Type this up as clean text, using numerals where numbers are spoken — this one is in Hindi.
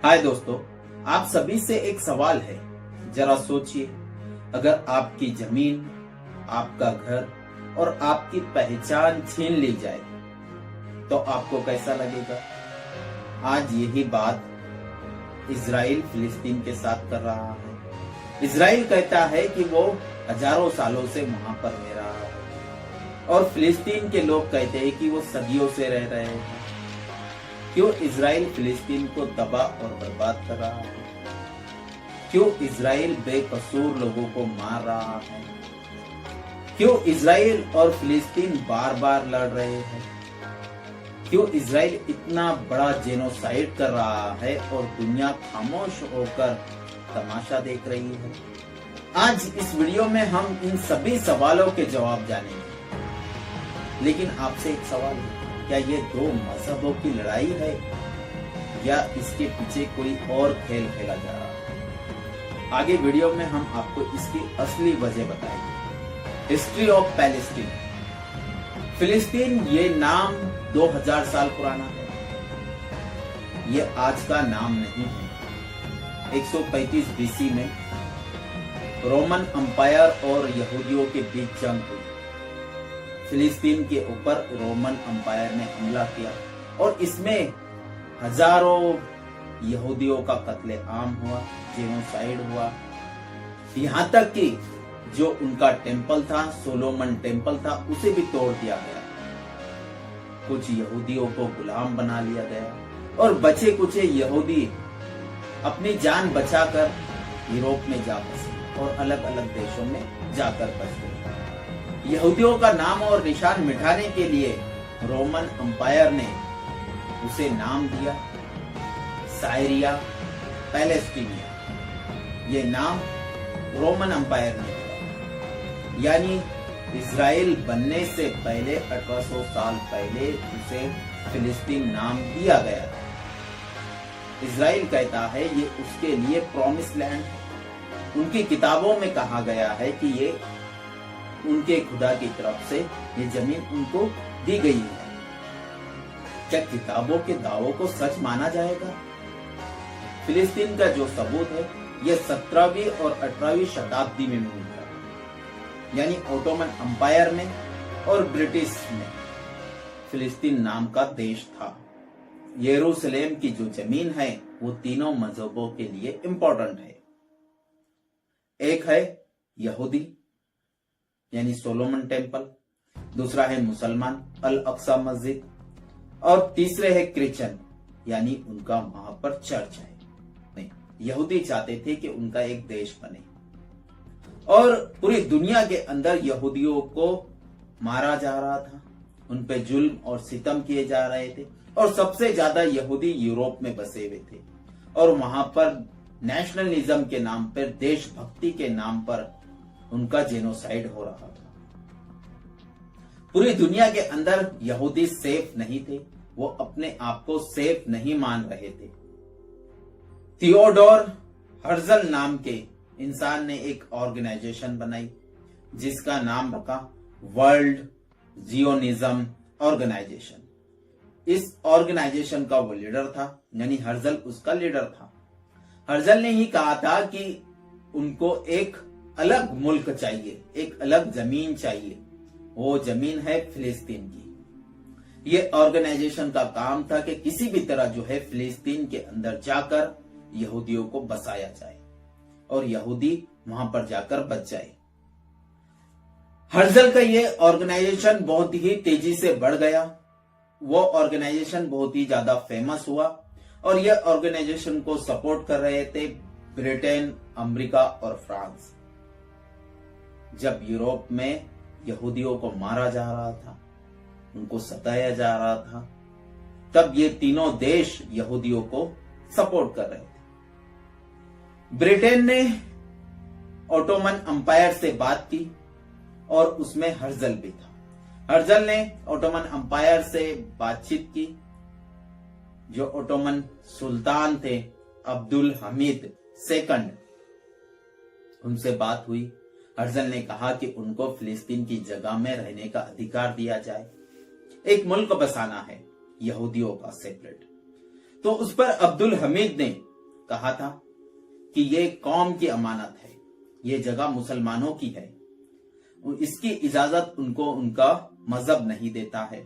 हाय दोस्तों, आप सभी से एक सवाल है। जरा सोचिए, अगर आपकी जमीन, आपका घर और आपकी पहचान छीन ली जाए तो आपको कैसा लगेगा? आज यही बात इजराइल फिलिस्तीन के साथ कर रहा है। इजराइल कहता है कि वो हजारों सालों से वहां पर रह रहा है और फिलिस्तीन के लोग कहते हैं कि वो सदियों से रह रहे हैं। क्यों इजराइल फिलिस्तीन को तबाह और बर्बाद कर रहा है? क्यों इजराइल बेकसूर लोगों को मार रहा है? क्यों इजराइल और फिलिस्तीन बार बार लड़ रहे हैं? क्यों इजराइल इतना बड़ा जेनोसाइड कर रहा है और दुनिया खामोश होकर तमाशा देख रही है? आज इस वीडियो में हम इन सभी सवालों के जवाब जानेंगे। लेकिन आपसे एक सवाल है, क्या ये दो मजहबों की लड़ाई है या इसके पीछे कोई और खेल खेला जा रहा है? आगे वीडियो में हम आपको इसकी असली वजह बताएंगे। History of Palestine. फिलिस्तीन ये नाम 2000 साल पुराना है। ये आज का नाम नहीं है। 135 बीसी में रोमन अंपायर और यहूदियों के बीच जंग हुई। फिलिस्तीन के ऊपर रोमन अंपायर ने हमला किया और इसमें हजारों यहूदियों का कत्लेआम हुआ, जेनोसाइड हुआ। यहां तक कि जो उनका टेंपल था, सोलोमन टेंपल था, उसे भी तोड़ दिया गया। कुछ यहूदियों को गुलाम बना लिया गया और बचे कुछ यहूदी अपनी जान बचाकर यूरोप में जा बसे और अलग अलग देशों में जाकर बस गए। यहूदियों का नाम और निशान मिटाने के लिए रोमन अंपायर ने उसे नाम दिया साइरिया पैलेस्टीनिया। ये नाम रोमन अंपायर ने दिया, यानी इजराइल बनने से पहले 1800 साल पहले उसे फिलिस्तीन नाम दिया गया। इजराइल कहता है ये उसके लिए प्रॉमिस लैंड है। उनकी किताबों में कहा गया है कि ये उनके खुदा की तरफ से ये जमीन उनको दी गई है। क्या किताबों के दावों को सच माना जाएगा? फिलिस्तीन का जो सबूत है यह 17वीं और 18वीं शताब्दी में मिलता है, यानी ओटोमन अंपायर में और ब्रिटिश में फिलिस्तीन नाम का देश था। यरूशलेम की जो जमीन है वो तीनों मजहबों के लिए इंपॉर्टेंट है। एक है यहूदी यानी सोलोमन टेंपल, दूसरा है मुसलमान अल अक्सा मस्जिद और तीसरे है क्रिश्चियन यानी उनका वहां पर चर्च है। नहीं, यहूदी चाहते थे कि उनका एक देश बने और पूरी दुनिया के अंदर यहूदियों को मारा जा रहा था, उन पे जुल्म और सितम किए जा रहे थे और सबसे ज्यादा यहूदी यूरोप में बसे हुए थे और वहां पर नेशनलिज्म के नाम पर, देशभक्ति के नाम पर उनका जेनोसाइड हो रहा था। पूरी दुनिया के अंदर यहूदी सेफ नहीं थे, वो अपने आप को सेफ नहीं मान रहे थे। थियोडोर हर्जल नाम के इंसान ने एक ऑर्गेनाइजेशन बनाई जिसका नाम रखा वर्ल्ड जियोनिज्म ऑर्गेनाइजेशन। इस ऑर्गेनाइजेशन का वो लीडर था, यानी हर्जल उसका लीडर था। हर्जल ने ही कहा था कि उनको एक अलग मुल्क चाहिए, एक अलग जमीन चाहिए। वो जमीन है फिलिस्तीन की। ये ऑर्गेनाइजेशन का काम था कि किसी भी तरह जो है फिलिस्तीन के अंदर जाकर यहूदियों को बसाया जाए और यहूदी वहां पर जाकर बच जाए। हर्जल का ये ऑर्गेनाइजेशन बहुत ही तेजी से बढ़ गया। वो ऑर्गेनाइजेशन बहुत ही ज्यादा फेमस हुआ और ये ऑर्गेनाइजेशन को सपोर्ट कर रहे थे ब्रिटेन, अमेरिका और फ्रांस। जब यूरोप में यहूदियों को मारा जा रहा था, उनको सताया जा रहा था, तब ये तीनों देश यहूदियों को सपोर्ट कर रहे थे। ब्रिटेन ने ओटोमन अंपायर से बात की और उसमें हर्जल भी था। हर्जल ने ओटोमन अंपायर से बातचीत की। जो ओटोमन सुल्तान थे अब्दुल हमीद सेकंड, उनसे बात हुई। हर्जल ने कहा कि उनको फिलिस्तीन की जगह में रहने का अधिकार दिया जाए, एक मुल्क बसाना है यहूदियों का सेपरेट। तो उस पर अब्दुल हमीद ने कहा था कि ये कौम की अमानत है, ये जगह मुसलमानों की है, इसकी इजाजत उनको उनका मजहब नहीं देता है।